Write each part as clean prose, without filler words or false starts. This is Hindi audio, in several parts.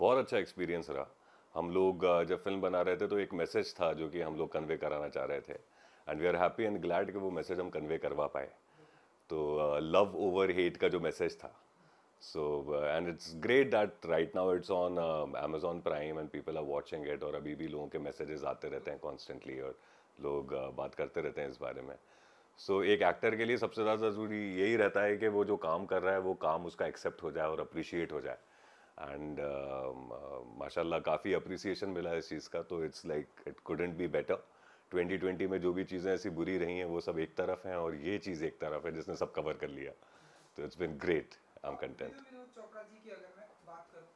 बहुत अच्छा एक्सपीरियंस रहा। हम लोग जब फिल्म बना रहे थे तो एक मैसेज था जो कि हम लोग कन्वे कराना चाह रहे थे, and we are happy and glad कि वो मैसेज हम कन्वे करवा पाए। तो लव ओवर हेट का जो मैसेज था, so and it's great that right now it's on Amazon Prime and people are watching it, और अभी भी लोगों के मैसेजेस आते रहते हैं कॉन्स्टेंटली, और लोग बात करते रहते हैं इस बारे में। सो एक एक्टर के लिए सबसे ज़्यादा ज़रूरी यही रहता है कि वो जो काम कर रहा है वो काम उसका एक्सेप्ट हो जाए और अप्रिशिएट हो जाए। एंड माशाल्लाह काफ़ी अप्रिसिएशन मिला है इस चीज़ का, तो it's like it couldn't be better. 2020 में जो भी चीज़ें ऐसी बुरी रही हैं वो सब एक तरफ हैं, और ये चीज़ एक तरफ है जिसने सब कवर कर लिया। तो it's been great, I am content. Vinod Chopra ji की अगर मैं बात करूं,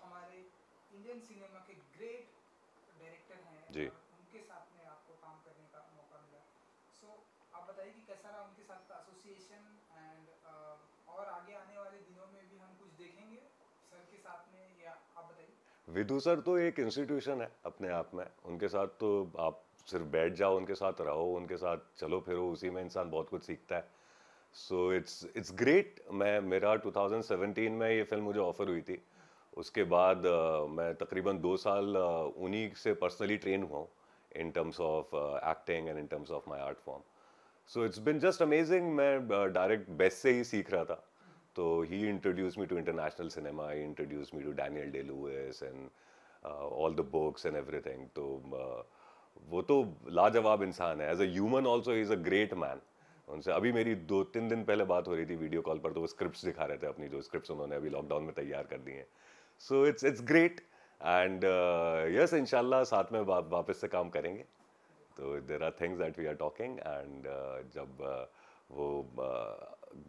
हमारे इंडियन सिनेमा के ग्रेट डायरेक्टर हैं जी। और उनके साथ में आपको काम करने का मौका मिला। सो आप बताइए कि कैसा रहा उनके साथ का एसोसिएशन, एंड और आगे आने वाले दिनों में भी हम कुछ देखेंगे सर के साथ में, या आप बताइए। विधु सर तो एक इंस्टीट्यूशन है अपने आप में, उनके साथ तो आप सिर्फ बैठ जाओ, उनके साथ रहो, उनके साथ चलो फिरो, उसी में इंसान बहुत कुछ सीखता है। सो इट्स ग्रेट। मैं मेरा 2017 में ये फिल्म मुझे ऑफर हुई थी, उसके बाद मैं तकरीबन 2 साल उन्हीं से पर्सनली ट्रेन हुआ हूँ in terms of acting and in terms of my art form. So it's been just amazing. मैं डायरेक्ट बेस्ट से ही सीख रहा था। तो he introduce me to international cinema, he introduce me to Daniel Day Lewis and all the books and everything. तो वो तो लाजवाब इंसान है। As a human also he is a great man. उनसे अभी मेरी 2-3 दिन पहले बात हो रही थी वीडियो कॉल पर, तो वो स्क्रिप्ट्स दिखा रहे थे अपनी, जो स्क्रिप्ट्स उन्होंने अभी लॉकडाउन में तैयार कर दी हैं। So it's great. And yes, इंशाल्लाह साथ में वापस से काम करेंगे। तो there are things that we are talking, and जब वो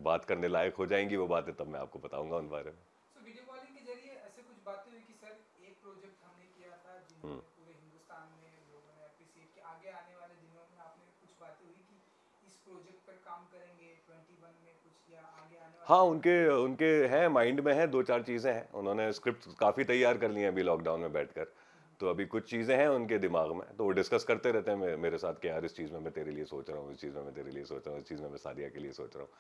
बात करने लायक हो जाएंगी वो बातें, तब मैं आपको बताऊंगा उन बारे में। सो वीडियो कॉलिंग के जरिए ऐसे कुछ बातें हुई कि सर एक प्रोजेक्ट हमने किया था हम्म। जिन्होंने पूरे हिंदुस्तान में लोगों ने अप्रिसिएट किया, आगे आने वाले दिनों में आपने कुछ बातें हुई कि इस प्रोजेक्ट पर काम करेंगे 21 में कुछ, या आगे आने वाले हाँ, दिनों उनके में? उनके हैं, माइंड में है 2-4 चीज़ें हैं। उन्होंने स्क्रिप्ट काफ़ी तैयार कर ली हैं अभी लॉकडाउन में बैठकर। तो अभी कुछ चीज़ें हैं उनके दिमाग में, तो वो डिस्कस करते रहते हैं मेरे साथ कि यार इस चीज़ में मैं तेरे लिए सोच रहा हूँ, इस चीज़ में मैं तेरे लिए सोच रहा हूँ, इस चीज़ में मैं सादिया के लिए सोच रहा हूँ।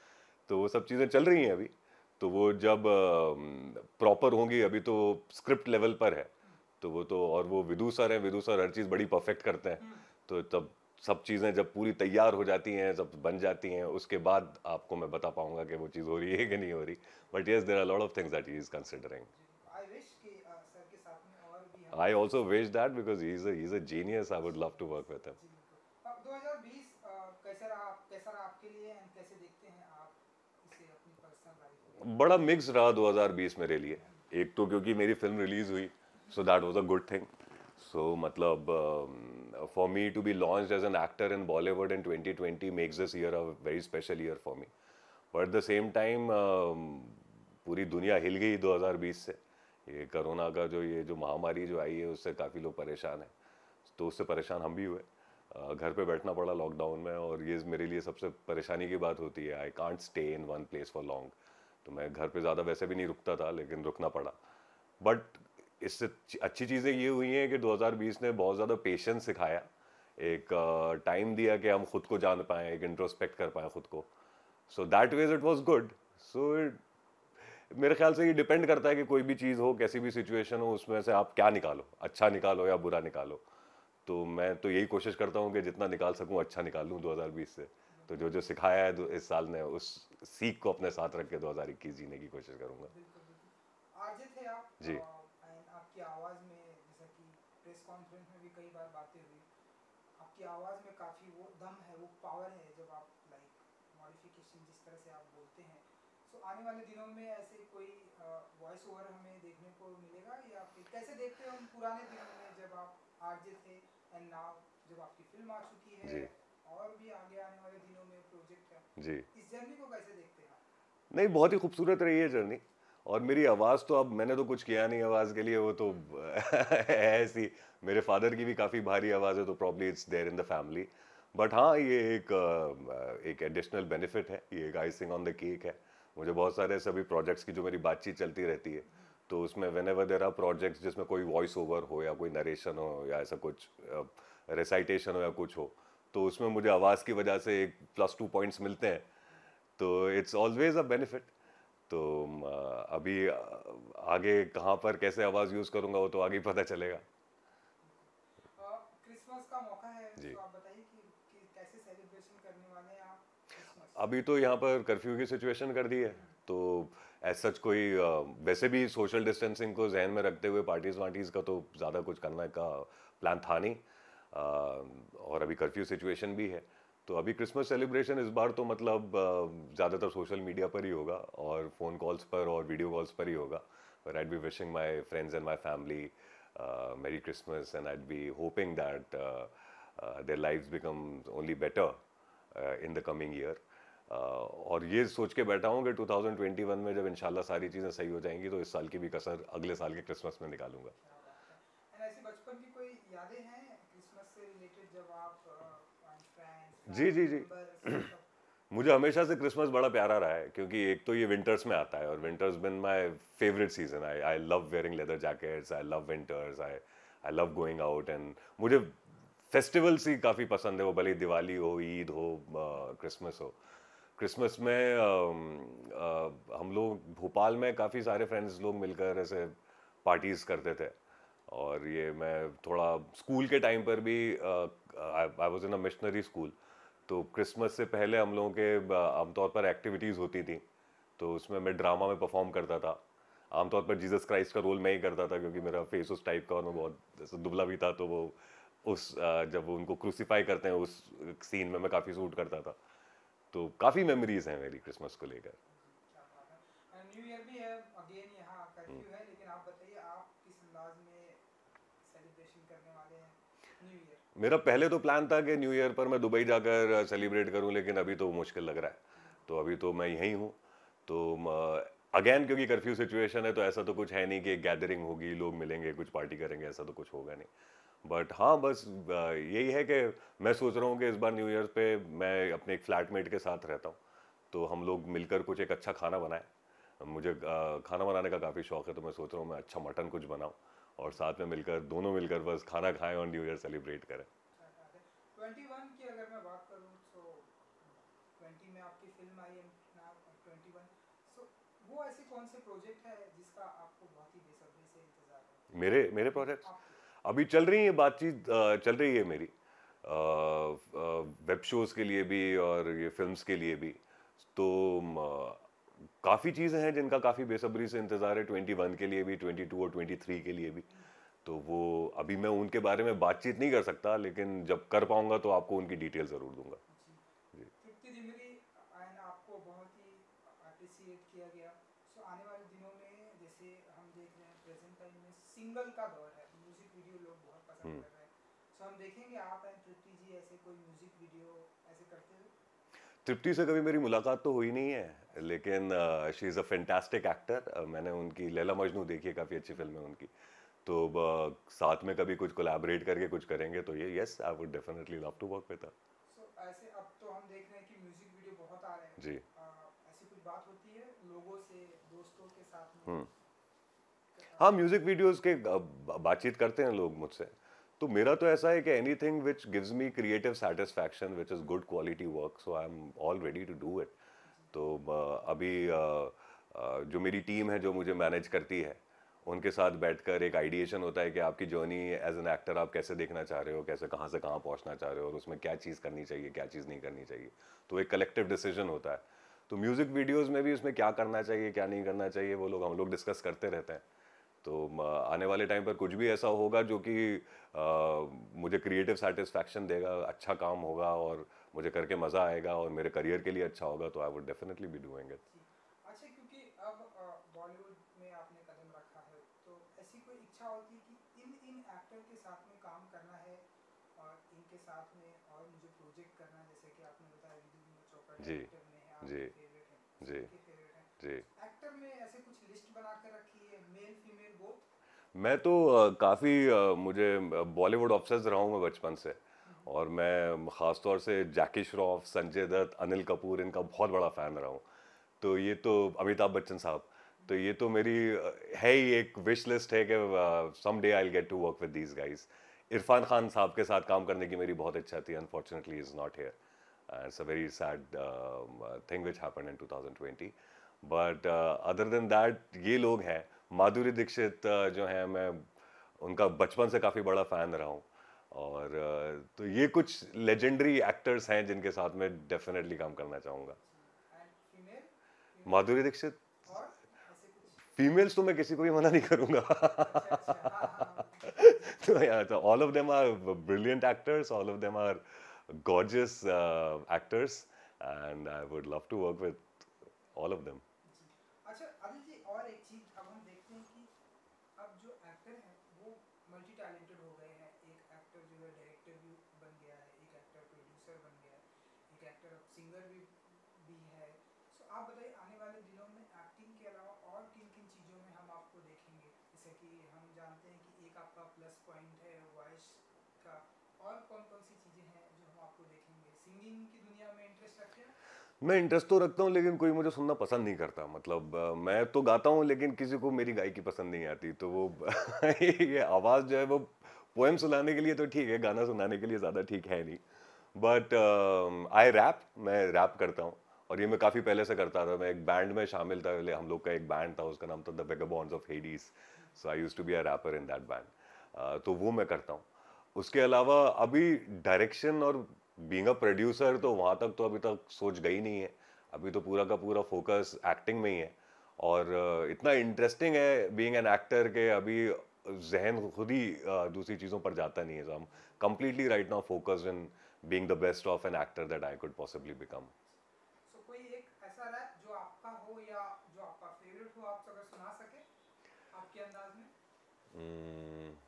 तो वो सब चीज़ें चल रही हैं अभी। तो वो जब प्रॉपर होंगी, अभी तो स्क्रिप्ट लेवल पर है। तो वो तो, और वो विदु सर हैं, विदु सर हर चीज़ बड़ी परफेक्ट करते हैं। तो तब सब चीज़ें जब पूरी तैयार हो जाती हैं, सब बन जाती हैं, उसके बाद आपको मैं बता पाऊंगा कि वो चीज़ हो रही है कि नहीं हो रही। But yes, there are lot of things that he is considering. I wish कि सर के साथ में और भी हम आई कुछ also wish that, because he is a genius. I would love to work with him. जी बिल्कुल। अब 2020 कैसा रहा आपके लिए, एंड कैसे देखते हैं आप इसे अपनी पर्सनल लाइफ में? बड़ा मिक्स रहा 2020 मेरे लिए। एक तो क्योंकि मेरी फिल्म रिलीज हुई, so that was a good thing. So मतलब for me to be launched as an actor in Bollywood in 2020 makes this year a very special year for me. But at the same time पूरी दुनिया हिल गई 2020 से। ये कोरोना का जो महामारी जो आई है, उससे काफ़ी लोग परेशान हैं। तो उससे परेशान हम भी हुए। घर पे बैठना पड़ा लॉकडाउन में, और ये मेरे लिए सबसे परेशानी की बात होती है। I can't stay in one place for long. तो मैं घर पे ज़्यादा वैसे भी नहीं रुकता था, लेकिन रुकना पड़ा। बट इससे अच्छी चीज़ें ये हुई हैं कि 2020 ने बहुत ज़्यादा पेशेंस सिखाया। एक टाइम दिया कि हम खुद को जान पाएँ, एक इंट्रोस्पेक्ट कर पाएँ खुद को। So that was it was good. सो मेरे ख्याल से ये डिपेंड करता है कि कोई भी चीज़ हो, कैसी भी सिचुएशन हो, उसमें से आप क्या निकालो, अच्छा निकालो या बुरा निकालो। तो मैं तो यही कोशिश करता हूँ कि जितना निकाल सकूँ अच्छा निकाल लूँ 2020 से। तो जो जो सिखाया है इस साल ने, उस सीख को अपने साथ रख के 2021 जीने की कोशिश करूँगा। बिल्कुल बिल्कुल। आरजे थे आप, जी। एंड आपकी आवाज़ में, जैसा कि प्रेस कॉन्फ्रेंस में भी कई बार बातें हुई, आपकी आवाज़ में काफ़ी वो दम है, वो पावर है जब आप लाइक मॉडिफिकेशन जिस तरह से आप बोलते हैं। सो आने वाले दिनों में ऐसे कोई वॉइस ओवर हमें देखने को मिलेगा, या फिर कैसे देखते हैं उन पुराने दिनों में जब आप आरजे थे, एंड नाउ जब आपकी फिल्म आ चुकी है जी। और भी आगे आने वाले दिनों में प्रोजेक्ट है, जी। इस जर्नी को कैसे देखते हैं आप? नहीं, बहुत ही खूबसूरत रही है जर्नी। और मेरी आवाज़ तो, अब मैंने तो कुछ किया नहीं आवाज़ के लिए, वो तो है ऐसी। मेरे फादर की भी काफ़ी भारी आवाज़ है, तो probably it's there in the family. But हाँ, ये एक एडिशनल बेनिफिट है, ये एक आइसिंग ऑन द केक है। मुझे बहुत सारे सभी प्रोजेक्ट्स की जो मेरी बातचीत चलती रहती है, तो उसमें whenever there are projects जिसमें कोई वॉइस ओवर हो या कोई नरेशन हो या ऐसा कुछ रिसाइटेशन हो या कुछ हो, तो उसमें मुझे आवाज़ की वजह से एक +2 पॉइंट्स मिलते हैं। तो इट्स ऑलवेज अ बेनिफिट। तो अभी आगे कहाँ पर कैसे आवाज़ यूज़ करूँगा वो तो आगे ही पता चलेगा। क्रिसमस का मौका है, जी। तो आप बताइए कि कैसे सेलिब्रेशन करने वाले हैं आप क्रिसमस? अभी तो यहाँ पर कर्फ्यू की सिचुएशन कर दी है, तो एज सच कोई वैसे भी सोशल डिस्टेंसिंग को जहन में रखते हुए पार्टीज वार्टीज का तो ज़्यादा कुछ करने का प्लान था नहीं। और अभी कर्फ्यू सिचुएशन भी है, तो अभी क्रिसमस सेलिब्रेशन इस बार तो मतलब ज़्यादातर सोशल मीडिया पर ही होगा और फ़ोन कॉल्स पर और वीडियो कॉल्स पर ही होगा। But I'd be wishing my friends and my family Merry Christmas, and I'd be hoping that their lives become only better in the coming year. और ये सोच के बैठा हूँ कि 2021 में जब इंशाल्लाह सारी चीज़ें सही हो जाएंगी तो इस साल की भी कसर अगले साल के क्रिसमस में निकालूंगा। क्या बात है। एंड ऐसी बचपन की कोई यादें हैं क्रिसमस से रिलेटेड, जब आप फ्रेंड्स जी जी फैमिली जी। मेंबर्स सब? मुझे हमेशा से क्रिसमस बड़ा प्यारा रहा है, क्योंकि एक तो ये विंटर्स में आता है और winters been my favourite season. I I love wearing leather jackets, I love winters, I I love going out, and मुझे फेस्टिवल्स ही काफ़ी पसंद है, वो भले ही दिवाली हो, ईद हो, क्रिसमस हो। क्रिसमस में हम लोग भोपाल में काफ़ी सारे फ्रेंड्स लोग मिलकर ऐसे पार्टीज़ करते थे। और ये मैं थोड़ा स्कूल के टाइम पर भी, I was in a missionary school, तो क्रिसमस से पहले हम लोगों के आमतौर पर एक्टिविटीज़ होती थी, तो उसमें मैं ड्रामा में परफॉर्म करता था। आमतौर पर जीसस क्राइस्ट का रोल मैं ही करता था, क्योंकि मेरा फेस उस टाइप का और मैं बहुत ऐसे दुबला भी था, तो वो उस जब वो उनको क्रूसीफाई करते हैं उस सीन में मैं काफ़ी सूट करता था। तो काफ़ी मेमोरीज हैं मेरी क्रिसमस को लेकर। क्या बात है। न्यू ईयर भी है, अगेन यहाँ कर्फ्यू है, लेकिन आप बताइए आप किस अंदाज में सेलिब्रेशन करने वाले हैं न्यू ईयर? मेरा पहले तो प्लान था कि न्यू ईयर पर मैं दुबई जाकर सेलिब्रेट करूं, लेकिन अभी तो मुश्किल लग रहा है, तो अभी तो मैं यहीं हूँ। तो अगेन क्योंकि कर्फ्यू सिचुएशन है, तो ऐसा तो कुछ है नहीं कि एक गैदरिंग होगी, लोग मिलेंगे, कुछ पार्टी करेंगे, ऐसा तो कुछ होगा नहीं। बट हाँ, बस यही है कि मैं सोच रहा हूँ कि इस बार न्यू ईयर पे मैं अपने एक फ्लैटमेट के साथ रहता हूँ, तो हम लोग मिलकर कुछ एक अच्छा खाना बनाएं। मुझे खाना बनाने का काफ़ी शौक है, तो मैं सोच रहा हूँ मैं अच्छा मटन कुछ बनाऊँ और साथ में मिलकर, दोनों मिलकर बस खाना खाएं और न्यू ईयर सेलिब्रेट करें। क्या बात है। 21 की अगर मैं बात करूँ तो 20 में आपकी फिल्म आई है ना, 21। सो वो ऐसे कौन से प्रोजेक्ट है जिसका आपको बहुत ही बेसब्री से इंतजार है? मेरे मेरे प्रोजेक्ट्स आपके। अभी चल रही है, बातचीत चल रही है मेरी, वेब शोज़ के लिए भी और ये फिल्म्स के लिए भी। तो काफ़ी चीज़ें हैं जिनका काफ़ी बेसब्री से इंतज़ार है, 21 के लिए भी, 22 और 23 के लिए भी। तो वो अभी मैं उनके बारे में बातचीत नहीं कर सकता, लेकिन जब कर पाऊंगा तो आपको उनकी डिटेल ज़रूर दूंगा। जी। जी। तृप्ति दिमरी एंड आपको बहुत ही अप्रिसिएट किया गया। सो आने वाले दिनों में जैसे हम देख रहे हैं प्रेजेंट टाइम में सिंगल का दौर है, म्यूजिक वीडियो लोग बहुत पसंद हम्म। कर रहे हैं। सो हम देखेंगे आप एंड तृप्ति जी ऐसे कोई म्यूजिक वीडियो ऐसे करते हुए? तृप्ति से कभी मेरी मुलाकात तो हुई नहीं है, अच्छा। लेकिन she is a fantastic actor. मैंने उनकी लैला मजनू देखी है, काफ़ी अच्छी फिल्म है उनकी। तो साथ में कभी कुछ कोलैबोरेट करके कुछ करेंगे तो ये yes, I would definitely love to work with her. So ऐसे अब तो हम देख रहे हैं कि म्यूजिक वीडियो बहुत आ रहे हैं। जी। ऐसी कुछ बात होती है लोगों से, दोस्तों के साथ में? हम्म। हाँ, म्यूजिक वीडियोस के बातचीत करते हैं लोग मुझसे। तो मेरा तो ऐसा है कि anything which gives me creative satisfaction, which is good quality work, so I am all ready to do it. तो अभी जो मेरी टीम है जो मुझे मैनेज करती है, उनके साथ बैठकर एक आइडिएशन होता है कि आपकी जर्नी एज एन एक्टर आप कैसे देखना चाह रहे हो, कैसे कहाँ से कहाँ पहुँचना चाह रहे हो, और उसमें क्या चीज़ करनी चाहिए, क्या चीज़ नहीं करनी चाहिए। तो एक कलेक्टिव डिसीजन होता है। तो म्यूज़िक वीडियोस में भी उसमें क्या करना चाहिए, क्या नहीं करना चाहिए, वो लोग हम लोग डिस्कस करते रहते हैं। तो आने वाले टाइम पर कुछ भी ऐसा होगा जो कि मुझे क्रिएटिव सेटिस्फैक्शन देगा, अच्छा काम होगा और मुझे करके मज़ा आएगा और मेरे करियर के लिए अच्छा होगा, तो I would definitely be doing it. जी। अच्छा, क्योंकि अब बॉलीवुड में आपने कदम रखा है, तो ऐसी कोई इच्छा होती है कि इन इन एक्टर के साथ में काम करना है और इनके साथ में और मुझे प्रोजेक्ट करना है, जैसे कि आपने बताया विधु विनोद चोपड़ा जी डायरेक्टर में है, जी आपके फेवरेट हैं, जी सबके फेवरेट हैं। जी। एक्टर में ऐसे कुछ लिस्ट बना कर रखी है, मेल फीमेल बोथ? मैं तो काफ़ी मुझे बॉलीवुड ऑब्सेस्ड रहा हूँ मैं बचपन से, और मैं ख़ास तौर से जैकी श्रॉफ, संजय दत्त, अनिल कपूर, इनका बहुत बड़ा फ़ैन रहा हूँ। तो ये तो अमिताभ बच्चन साहब, तो ये तो मेरी है ही एक विश लिस्ट है कि someday I will get to work with these guys. Irfan Khan साहब के साथ काम करने की मेरी बहुत इच्छा थी, unfortunately is not here, it's a very sad thing which happened in 2020। But other than that ये लोग हैं। माधुरी दीक्षित जो है, मैं उनका बचपन से काफ़ी बड़ा फ़ैन रहा हूँ। और तो ये कुछ लेजेंडरी एक्टर्स हैं जिनके साथ मैं डेफिनेटली काम करना चाहूँगा। And female female Madhuri Dixit, और ऐसे कुछ? फीमेल्स तो मैं किसी को भी मना नहीं करूँगा। अच्छा अच्छा, हाँ हाँ, जी जी। So yeah, so all of them are brilliant actors. All of them are gorgeous actors, and I would love to work with all of them. जी। अच्छा आदिल जी, और एक चीज़ अब हम देखते हैं कि अब जो एक्टर हैं वो मल्टी टैलेंटेड हो गए हैं। एक एक्टर जो है डायरेक्टर भी बन गया है, एक एक्टर प्रोड्यूसर बन गया है, एक एक्टर अब सिंगर भी है। सो आप बताइए आने वाले दिनों में एक्टिंग के अलावा और किन किन चीज़ों में हम आपको देखेंगे? जैसे कि हम जानते हैं कि एक आपका प्लस पॉइंट है वॉइस का, और कौन कौन सी चीज़ें हैं जो हम आपको देखेंगे? सिंगिंग की दुनिया में इंटरेस्ट रखते हैं? मैं इंटरेस्ट तो रखता हूँ, लेकिन कोई मुझे सुनना पसंद नहीं करता। मतलब मैं तो गाता हूँ, लेकिन किसी को मेरी गायकी पसंद नहीं आती। तो वो ये आवाज़ जो है वो पोएम सुनाने के लिए तो ठीक है, गाना सुनाने के लिए ज़्यादा ठीक है नहीं। बट आई रैप, मैं रैप करता हूँ। और ये मैं काफ़ी पहले से करता था। मैं एक बैंड में शामिल था पहले, हम लोग का एक बैंड था, उसका नाम था the vagabonds of Hades. So I used to be a rapper in that band. तो वो मैं करता हूँ। उसके अलावा अभी डायरेक्शन और बीइंग अ प्रोड्यूसर, तो वहाँ तक तो अभी तक सोच गई नहीं है। अभी तो पूरा का पूरा फोकस एक्टिंग में ही है। और इतना इंटरेस्टिंग है बीइंग एन एक्टर के अभी जहन खुद ही दूसरी चीज़ों पर जाता नहीं है। So I am completely right now focused in being the best of an actor that I could possibly become. सो कोई एक ऐसा रैप जो आपका हो या जो आपका फेवरेट हो, आप अगर सुना सके आपके अंदाज में? Hmm.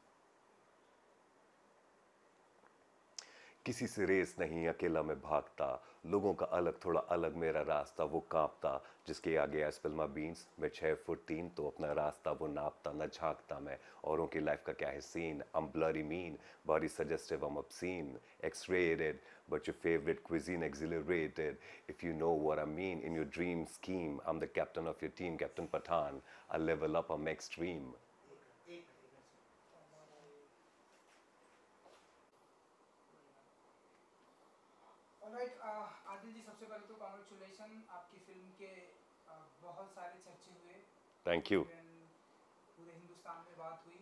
किसी से रेस नहीं, अकेला मैं भागता, लोगों का अलग थोड़ा अलग मेरा रास्ता, वो कांपता जिसके आगे एस्पल मा बीन्स, मैं 6 फुट 3 तो अपना रास्ता वो नापता, न झांकता मैं औरों की लाइफ का क्या है scene. I'm bloody mean, body suggestive, I'm obscene, X-rated, but your favorite cuisine exhilarated. If you know what I mean, in your dream scheme, I'm the captain of your team, Captain Pathan. I level up, I'm extreme. Alright Adil ji, सबसे पहले तो कॉन्ग्रेचुलेशन, आपकी फिल्म के बहुत सारे चर्चे हुए, Thank you. इवन पूरे हिंदुस्तान में बात हुई।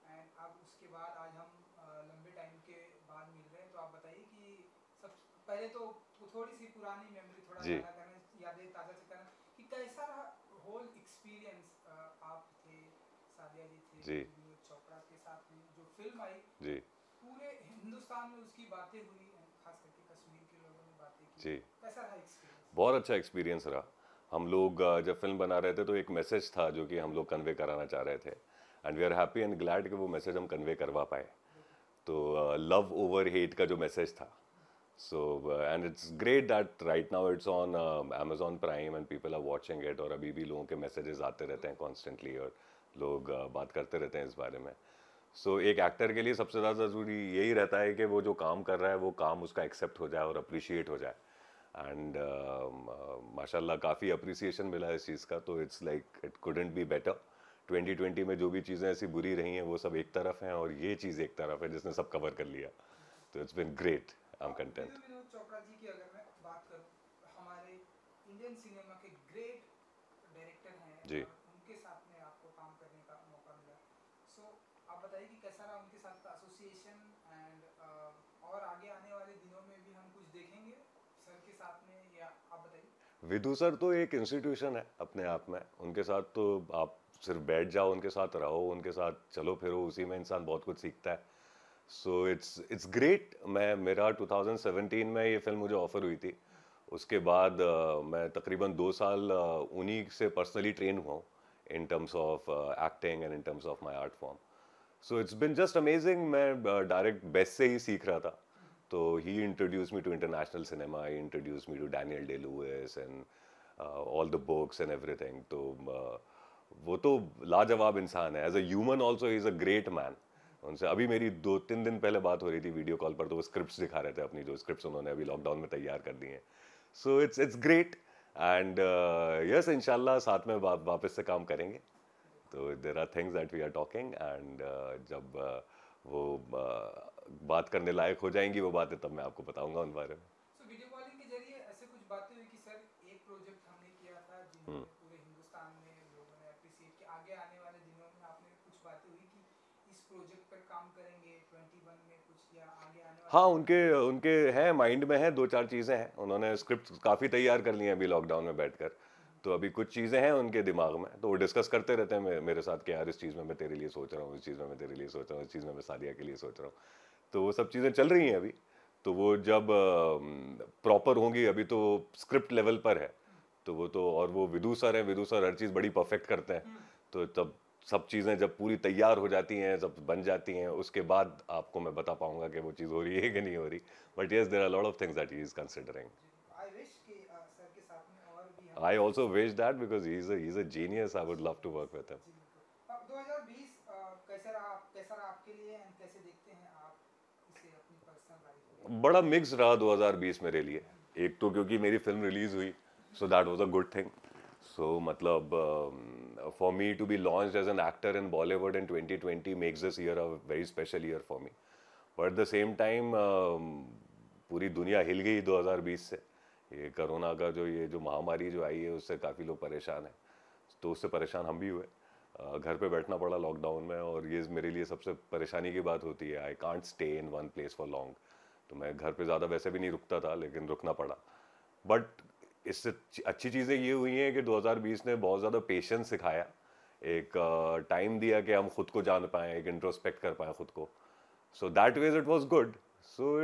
एंड अब उसके बाद आज हम लंबे टाइम के बाद मिल रहे हैं, तो आप बताइए कि सब पहले तो थोड़ी सी पुरानी मेमोरी थोड़ा जी, ताज़ा करें, यादें ताज़ा से करें कि कैसा रहा होल एक्सपीरियंस। आप थे, सादिया जी थे, जी, विनोद चोपड़ा के साथ में जो फिल्म आई, जी, पूरे हिंदुस्तान में उसकी बातें हुई, खास करके कश्मीर के लोगों ने बातें की। जी। कैसा रहा एक्सपीरियंस? बहुत अच्छा एक्सपीरियंस रहा। हम लोग जब फिल्म बना रहे थे तो एक मैसेज था जो कि हम लोग कन्वे कराना चाह रहे थे, and we are happy and glad कि वो मैसेज हम कन्वे करवा पाए। तो लव ओवर हेट का जो मैसेज था, so and it's great that right now it's on Amazon prime and people are watching it. और अभी भी लोगों के मैसेजेस आते रहते हैं कॉन्स्टेंटली, और लोग बात करते रहते हैं इस बारे में। सो एक एक्टर के लिए सबसे ज़्यादा ज़रूरी यही रहता है कि वो जो काम कर रहा है वो काम उसका एक्सेप्ट हो जाए और अप्रिशिएट हो जाए। एंड माशाल्लाह काफ़ी अप्रिसिएशन मिला है इस चीज़ का, तो it's like it couldn't be better. 2020 में जो भी चीज़ें ऐसी बुरी रही हैं वो सब एक तरफ हैं, और ये चीज़ एक तरफ है जिसने सब कवर कर लिया। तो it's been great, I am content. Vinod Chopra ji की अगर मैं बात करूं, हमारे इंडियन सिनेमा के ग्रेट डायरेक्टर हैं, जी, और उनके साथ में आपको काम करने का मौका मिला। सो आप बताइए कि कैसा रहा उनके साथ का एसोसिएशन, एंड और आगे आने वाले दिनों में भी हम कुछ देखेंगे सर के साथ में, या आप बताइए? विधु सर तो एक इंस्टीट्यूशन है अपने आप में। उनके साथ तो आप सिर्फ बैठ जाओ, उनके साथ रहो, उनके साथ चलो फिरो, उसी में इंसान बहुत कुछ सीखता है। सो इट्स ग्रेट। मैं मेरा 2017 में ये फिल्म मुझे ऑफर हुई थी। उसके बाद मैं तकरीबन 2 साल उन्हीं से पर्सनली ट्रेन हुआ हूँ in terms of acting and in terms of my art form. So it's been just amazing. मैं डायरेक्ट बेस्ट से ही सीख रहा था। तो he introduce me to international cinema, he introduce me to Daniel Day Lewis and all the books and everything. तो वो तो लाजवाब इंसान है। As a human also he is a great man. उनसे अभी मेरी 2-3 दिन पहले बात हो रही थी वीडियो कॉल पर, तो वो स्क्रिप्ट्स दिखा रहे थे अपनी, जो स्क्रिप्ट्स उन्होंने अभी लॉकडाउन में तैयार कर दी हैं। So it's great. And yes, इंशाल्लाह साथ में वापस से काम करेंगे। तो there are things that we are talking, and जब वो बात करने लायक हो जाएंगी वो बातें, तब मैं आपको बताऊंगा उन बारे में। सो वीडियो कॉलिंग के जरिए ऐसे कुछ बातें हुई कि सर एक प्रोजेक्ट हमने किया था जिन्होंने पूरे हिंदुस्तान में लोगों ने अप्रिसिएट किया, आगे आने वाले प्रोजेक्ट पर काम करेंगे 21 में कुछ या आगे आने वाले हाँ, उनके उनके हैं, माइंड में है, दो चार चीज़ें हैं, उन्होंने स्क्रिप्ट काफ़ी तैयार कर ली हैं अभी लॉकडाउन में बैठकर। तो अभी कुछ चीज़ें हैं उनके दिमाग में, तो वो डिस्कस करते रहते हैं मेरे साथ कि यार इस चीज़ में मैं तेरे लिए सोच रहा हूँ, इस चीज़ में मैं तेरे लिए सोच रहा हूँ, इस चीज़ में मैं सादिया के लिए सोच रहा हूँ। तो वो सब चीज़ें चल रही हैं अभी। तो वो जब प्रॉपर होंगी, अभी तो स्क्रिप्ट लेवल पर है, तो वो तो, और वो विदु सर हैं, विदु सर हर चीज़ बड़ी परफेक्ट करते हैं। तो तब सब चीज़ें जब पूरी तैयार हो जाती हैं, सब बन जाती हैं, उसके बाद आपको मैं बता पाऊंगा कि वो चीज़ हो रही है कि नहीं हो रही। But yes, there are lot of things that he is considering. I wish कि सर के साथ में और भी I हम also wish that because he's a genius. I would love to work with him. जी बिल्कुल। अब 2020 कैसा रहा आपके लिए एंड कैसे देखते हैं आप इसे अपनी पर्सनल लाइफ में? बड़ा मिक्स रहा 2020 मेरे लिए। एक तो क्योंकि मेरी फिल्म रिलीज हुई, so that was a good thing. So मतलब for me to be launched as an actor in Bollywood in 2020 makes this year a very special year for me. But at the same time पूरी दुनिया हिल गई 2020 से। ये कोरोना का ये जो महामारी जो आई है, उससे काफ़ी लोग परेशान हैं। तो उससे परेशान हम भी हुए। घर पे बैठना पड़ा लॉकडाउन में, और ये मेरे लिए सबसे परेशानी की बात होती है। I can't stay in one place for long. तो मैं घर पे ज़्यादा वैसे भी नहीं रुकता था, लेकिन रुकना पड़ा। बट इससे अच्छी चीज़ें ये हुई हैं कि 2020 ने बहुत ज़्यादा पेशेंस सिखाया, एक टाइम दिया कि हम खुद को जान पाएँ, एक इंट्रोस्पेक्ट कर पाएँ खुद को। So that was it was good. सो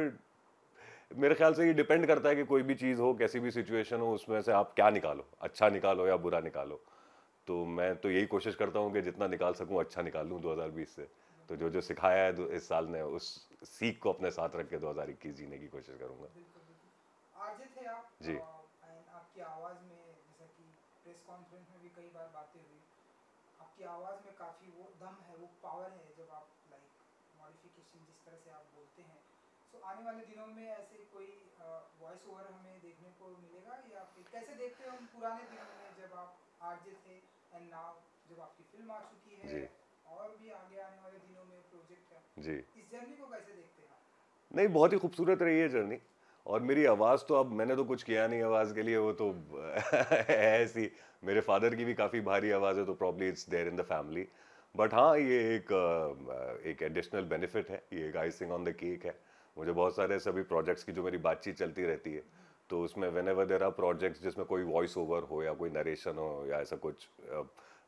मेरे ख्याल से ये डिपेंड करता है कि कोई भी चीज़ हो, कैसी भी सिचुएशन हो, उसमें से आप क्या निकालो, अच्छा निकालो या बुरा निकालो। तो मैं तो यही कोशिश करता हूँ कि जितना निकाल सकूँ अच्छा निकाल लूँ 2020 से। तो जो जो सिखाया है इस साल ने, उस सीख को अपने साथ रख के 2021 जीने की कोशिश करूँगा। बिल्कुल बिल्कुल। आरजे थे आप जी एंड आपकी आवाज़ में जैसा कि प्रेस कॉन्फ्रेंस में भी कई बार बातें हुई, आपकी आवाज़ में काफ़ी वो दम है, वो पावर है जब आप लाइक मॉडिफिकेशन जिस तरह से आप बोलते हैं। सो आने वाले दिनों में ऐसे कोई वॉइस ओवर हमें देखने को मिलेगा, या फिर कैसे देखते हो हम पुराने दिनों में जब आप आरजे थे एंड नाउ जब आपकी फिल्म आ चुकी है जी और भी आगे आने वाले दिनों में प्रोजेक्ट है, जी। इस जर्नी को कैसे देखते हैं आप? नहीं, बहुत ही खूबसूरत रही है जर्नी। और मेरी आवाज़ तो, अब मैंने तो कुछ किया नहीं आवाज़ के लिए, वो तो है ऐसी। मेरे फादर की भी काफ़ी भारी आवाज़ है, तो probably it's there in the family. But हाँ, ये एक एडिशनल बेनिफिट है, ये एक आइसिंग ऑन द केक है। मुझे बहुत सारे सभी प्रोजेक्ट्स की जो मेरी बातचीत चलती रहती है, तो उसमें व्हेनेवर देयर आर प्रोजेक्ट्स जिसमें कोई वॉइस ओवर हो या कोई नरेशन हो या ऐसा कुछ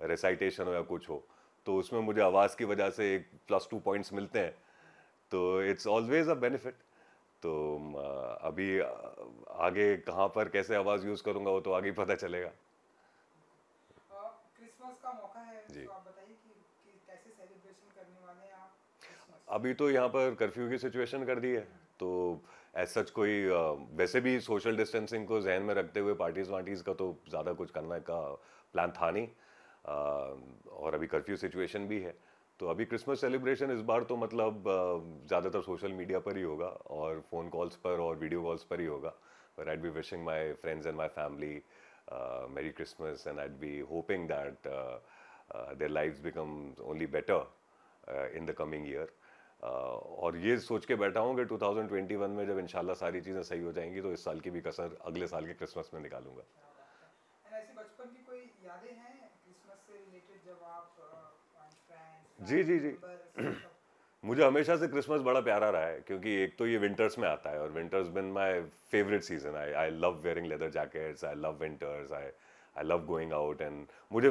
रिसाइटेशन हो या कुछ हो, तो उसमें मुझे आवाज़ की वजह से एक +2 पॉइंट्स मिलते हैं। तो इट्स ऑलवेज अ बेनिफिट। तो अभी आगे कहाँ पर कैसे आवाज़ यूज़ करूँगा, वो तो आगे ही पता चलेगा। क्रिसमस का मौका है, जी। तो आप बताइए कि कैसे सेलिब्रेशन करने वाले हैं आप क्रिसमस? अभी तो यहाँ पर कर्फ्यू की सिचुएशन कर दी है, तो एज सच कोई वैसे भी सोशल डिस्टेंसिंग को जहन में रखते हुए पार्टीज वार्टीज़ का तो ज़्यादा कुछ करने का प्लान था नहीं। और अभी कर्फ्यू सिचुएशन भी है, तो अभी क्रिसमस सेलिब्रेशन इस बार तो मतलब ज़्यादातर सोशल मीडिया पर ही होगा, और फ़ोन कॉल्स पर और वीडियो कॉल्स पर ही होगा। But I'd be wishing my friends and my family Merry Christmas, and I'd be hoping that their lives become only better in the coming year. और ये सोच के बैठा हूँ कि 2021 में जब इंशाल्लाह सारी चीज़ें सही हो जाएंगी, तो इस साल की भी कसर अगले साल के क्रिसमस में निकालूंगा। क्या बात है। एंड ऐसी बचपन की कोई यादें हैं क्रिसमस से रिलेटेड जब आप फ्रेंड्स जी जी फैमिली जी। मेंबर्स सब? मुझे हमेशा से क्रिसमस बड़ा प्यारा रहा है, क्योंकि एक तो ये विंटर्स में आता है, और winters been my favourite season. I I love wearing leather jackets, I love winters, I I love going out. And मुझे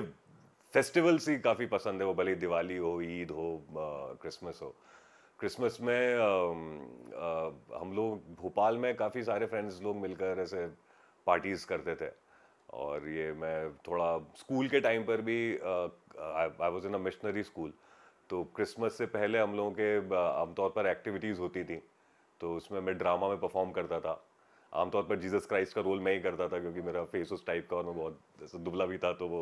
फेस्टिवल्स ही काफ़ी पसंद है, वो भले ही दिवाली हो, ईद हो, क्रिसमस हो। क्रिसमस में हम लोग भोपाल में काफ़ी सारे फ्रेंड्स लोग मिलकर ऐसे पार्टीज़ करते थे। और ये मैं थोड़ा स्कूल के टाइम पर भी, I was in a missionary school, तो क्रिसमस से पहले हम लोगों के आमतौर पर एक्टिविटीज़ होती थी। तो उसमें मैं ड्रामा में परफॉर्म करता था। आमतौर पर जीसस क्राइस्ट का रोल मैं ही करता था, क्योंकि मेरा फेस उस टाइप का और मैं बहुत ऐसे दुबला भी था, तो वो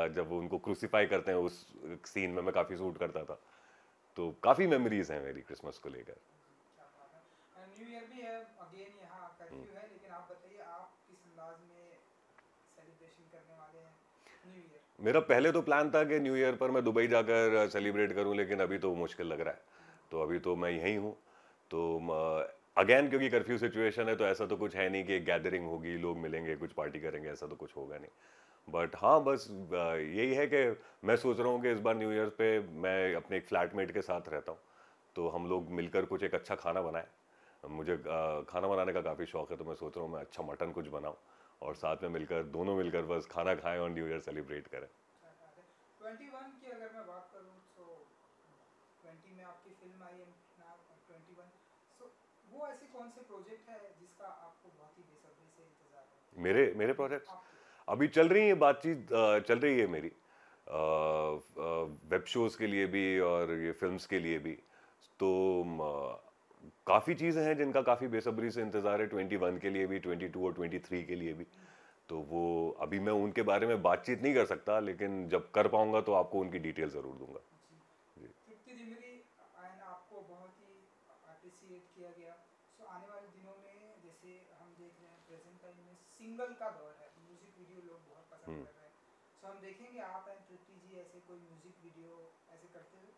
जब वो उनको क्रूसीफाई करते हैं उस सीन में मैं काफ़ी सूट करता था। तो काफ़ी मेमोरीज हैं मेरी क्रिसमस को लेकर। क्या बात है। न्यू ईयर भी है, अगेन यहाँ कर्फ्यू है, लेकिन आप बताइए आप किस अंदाज में सेलिब्रेशन करने वाले हैं न्यू ईयर? मेरा पहले तो प्लान था कि न्यू ईयर पर मैं दुबई जाकर सेलिब्रेट करूं, लेकिन अभी तो मुश्किल लग रहा है। तो अभी तो मैं यहीं हूँ। तो अगेन क्योंकि कर्फ्यू सिचुएशन है, तो ऐसा तो कुछ है नहीं कि एक गैदरिंग होगी, लोग मिलेंगे, कुछ पार्टी करेंगे, ऐसा तो कुछ होगा नहीं। बट हाँ बस यही है कि मैं सोच रहा हूँ कि इस बार न्यू ईयर पे मैं अपने एक फ्लैटमेट के साथ रहता हूँ, तो हम लोग मिलकर कुछ एक अच्छा खाना बनाएं। मुझे खाना बनाने का काफ़ी शौक है, तो मैं सोच रहा हूँ मैं अच्छा मटन कुछ बनाऊँ और साथ में मिलकर दोनों मिलकर बस खाना खाएं और न्यू ईयर सेलिब्रेट करें। क्या बात है। 21 की अगर मैं बात करूँ तो 20 में आपकी फिल्म आई है नाउ 21। सो वो ऐसे कौन से प्रोजेक्ट है जिसका आपको बहुत ही बेसब्री से इंतजार है? मेरे मेरे प्रोजेक्ट्स आपके अभी चल रही है, बातचीत चल रही है मेरी, वेब शोज़ के लिए भी और ये फिल्म्स के लिए भी। तो काफ़ी चीज़ें हैं जिनका काफ़ी बेसब्री से इंतज़ार है, 21 के लिए भी, 22 और 23 के लिए भी। तो वो अभी मैं उनके बारे में बातचीत नहीं कर सकता, लेकिन जब कर पाऊंगा तो आपको उनकी डिटेल ज़रूर दूंगा। जी, तृप्ति डिमरी एंड आपको बहुत ही अप्रिसिएट किया गया। सो आने वाले दिनों में जैसे हम देख रहे हैं प्रेजेंट टाइम में सिंगल का दौर है, म्यूजिक वीडियो लोग बहुत पसंद हम्म। कर रहे हैं। सो हम देखेंगे आप एंड तृप्ति जी ऐसे कोई म्यूजिक वीडियो ऐसे करते हुए।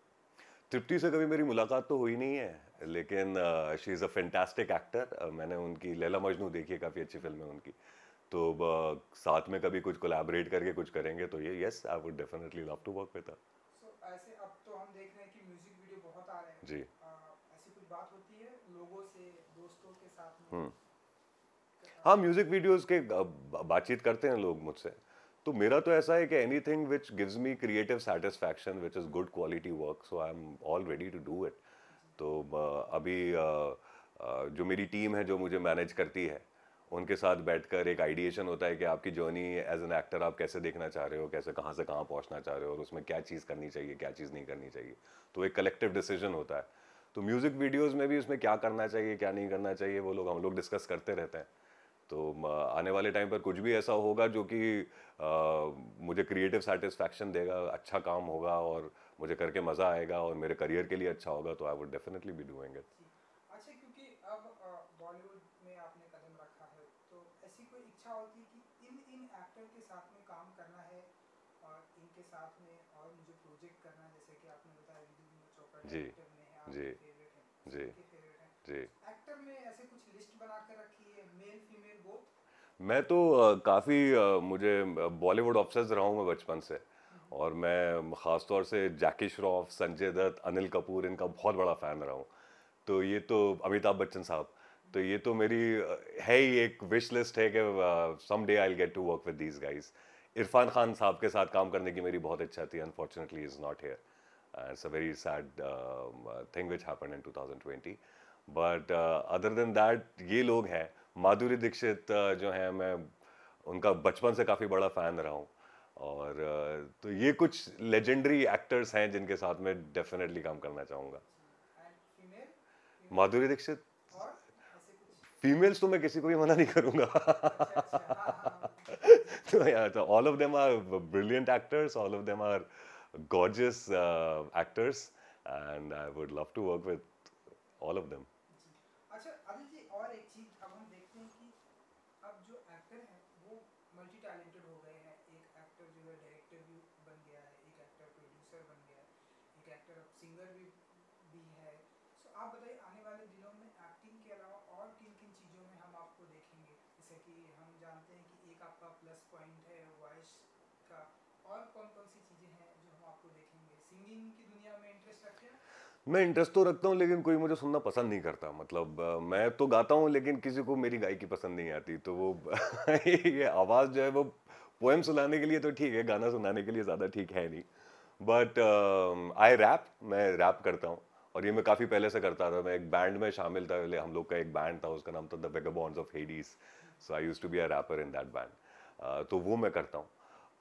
तृप्ति से कभी मेरी मुलाकात तो हुई नहीं है, अच्छा। लेकिन she is a fantastic actor. मैंने उनकी लैला मजनू देखी है, काफ़ी अच्छी फिल्म है उनकी। तो साथ में कभी कुछ कोलैबोरेट करके कुछ करेंगे तो ये yes, I would definitely love to work with her. So ऐसे अब तो हम देख रहे हैं कि म्यूजिक वीडियो बहुत आ रहे हैं। जी। ऐसी कुछ बात होती है लोगों से, दोस्तों के साथ में? हम्म। हाँ, म्यूजिक वीडियोस के बातचीत करते हैं लोग मुझसे। तो मेरा तो ऐसा है कि anything which gives me creative satisfaction which is good quality work, so I am all ready to do it. तो अभी जो मेरी टीम है जो मुझे मैनेज करती है, उनके साथ बैठकर एक आइडिएशन होता है कि आपकी जर्नी एज एन एक्टर आप कैसे देखना चाह रहे हो, कैसे कहाँ से कहाँ पहुँचना चाह रहे हो, और उसमें क्या चीज़ करनी चाहिए, क्या चीज़ नहीं करनी चाहिए। तो एक कलेक्टिव डिसीजन होता है। तो म्यूज़िक वीडियोज़ में भी उसमें क्या करना चाहिए, क्या नहीं करना चाहिए, वो लोग हम लोग डिस्कस करते रहते हैं। तो आने वाले टाइम पर कुछ भी ऐसा होगा जो कि मुझे क्रिएटिव सेटिस्फैक्शन देगा, अच्छा काम होगा और मुझे करके मज़ा आएगा और मेरे करियर के लिए अच्छा होगा, तो I would definitely be doing it. जी। अच्छा, क्योंकि अब बॉलीवुड में आपने कदम रखा है तो ऐसी कोई इच्छा होती है कि इन इन एक्टर के साथ में काम करना है और इनके साथ में और मुझे प्रोजेक्ट करना है, जैसे कि आपने बताया विधु विनोद चोपड़ा जी। डायरेक्टर में है, जी। आपके फेवरेट हैं, जी। सबके फेवरेट हैं। जी। So, एक्टर में ऐसे कुछ लिस्ट बना कर रखी है, मेल फीमेल बोथ? मैं तो काफ़ी मुझे बॉलीवुड ऑब्सेस्ड रहा हूँ मैं बचपन से। और मैं ख़ास तौर से जैकी श्रॉफ, संजय दत्त, अनिल कपूर, इनका बहुत बड़ा फ़ैन रहा हूँ। तो ये तो अमिताभ बच्चन साहब, तो ये तो मेरी है ही एक विश लिस्ट है कि someday I will get to work with these guys. Irfan Khan साहब के साथ काम करने की मेरी बहुत इच्छा थी, unfortunately is not here. It's a very sad thing which happened in 2020। But other than that ये लोग हैं। माधुरी दीक्षित जो हैं, मैं उनका बचपन से काफ़ी बड़ा फ़ैन रहा हूँ। और तो ये कुछ लेजेंडरी एक्टर्स हैं जिनके साथ मैं डेफिनेटली काम करना चाहूँगा। जी। And female, female Madhuri Dixit. और ऐसे कुछ? फीमेल्स तो मैं किसी को भी मना नहीं करूँगा। अच्छा अच्छा, हाँ हाँ। जी। तो yeah, so all of them are brilliant actors, all of them are gorgeous actors, and I would love to work with all of them. जी। अच्छा अनिल जी, और एक चीज अब हम देखते हैं कि अब जो एक्टर हैं वो मल्टी टैलेंटेड हो गए हैं। एक एक्टर जो है डायरेक्टर भी बन गया है, एक एक्टर प्रोड्यूसर बन गया है, एक एक्टर अब सिंगर भी है। सो आप बताइए आने वाले दिनों में एक्टिंग के अलावा और किन किन चीज़ों में हम आपको देखेंगे? जैसे कि हम जानते हैं कि एक आपका प्लस पॉइंट है वॉइस का, और कौन कौन सी चीज़ें हैं जो हम आपको देखेंगे? सिंगिंग की दुनिया में इंटरेस्ट रखते हैं? मैं इंटरेस्ट तो रखता हूँ, लेकिन कोई मुझे सुनना पसंद नहीं करता। मतलब मैं तो गाता हूँ, लेकिन किसी को मेरी गायकी पसंद नहीं आती। तो वो ये आवाज़ जो है वो पोएम सुनाने के लिए तो ठीक है, गाना सुनाने के लिए ज़्यादा ठीक है नहीं। बट आई रैप, मैं रैप करता हूँ। और ये मैं काफ़ी पहले से करता था। मैं एक बैंड में शामिल था पहले, हम लोग का एक बैंड था, उसका नाम था the vagabonds of Hades. So I used to be a rapper in that band. तो वो मैं करता हूँ।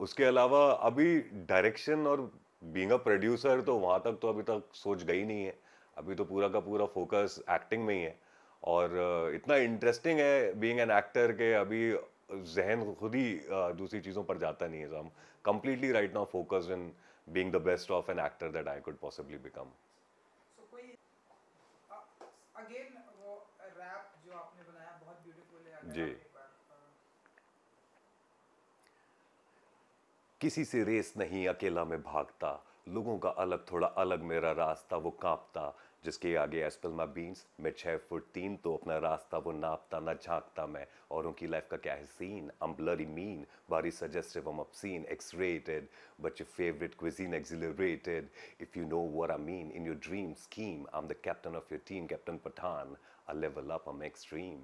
उसके अलावा अभी डायरेक्शन और बीइंग अ प्रोड्यूसर, तो वहाँ तक तो अभी तक सोच गई नहीं है। अभी तो पूरा का पूरा फोकस एक्टिंग में ही है। और इतना इंटरेस्टिंग है बीइंग एन एक्टर के अभी जहन खुद ही दूसरी चीज़ों पर जाता नहीं है। So I am completely right now focused in being the best of an actor that I could possibly become. सो कोई अगेन वो रैप जो आपने बनाया बहुत ब्यूटीफुल है, अगर जी। आप एक बार किसी से रेस नहीं, अकेला मैं भागता, लोगों का अलग थोड़ा अलग मेरा रास्ता वो कांपता, जिसके आगे एस्पल माई बीन्स, मैं 6 फुट 3 तो अपना रास्ता वो नापता ना झांकता मैं, औरों की लाइफ का क्या है scene, I'm bloody mean, body suggestive, I'm obscene, X-rated, but your favorite cuisine exhilarated, if you know what I mean, in your dream scheme, I'm the captain of your team, Captain Pathan, I level up, I'm extreme.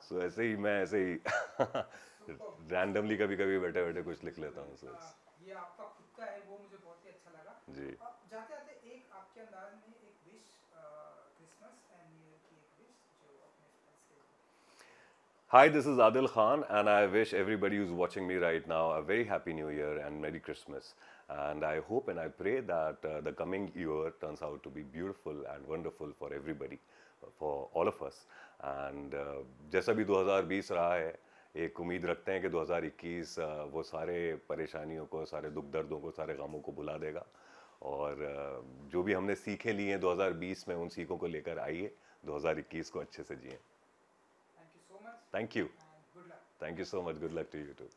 So ऐसे ही मैं ऐसे ही सुपर। रैंडमली कभी कभी बैठे बैठे कुछ लिख लेता हूँ so ये आपका खुद का है, वो मुझे बहुत ही अच्छा लगा। जी। जाते जाते एक आपके अंदाज में एक wish, Christmas and new year की एक विश जो अपने फ्रेंड्स के लिए। Hi, this is Adil Khan, and I wish everybody who's watching me right now a very happy New Year and Merry Christmas. And I hope and I pray that the coming year turns out to be beautiful and wonderful for everybody, for all of us. And जैसा भी 2020 रहा है, एक उम्मीद रखते हैं कि 2021 वो सारे परेशानियों को, सारे दुख दर्दों को, सारे गमों को भुला देगा। और जो भी हमने सीखें ली हैं 2020 में, उन सीखों को लेकर आइए, 2021 को अच्छे से जिएं। Thank you so much Thank you. And good luck. Thank you so much. Good luck to you too.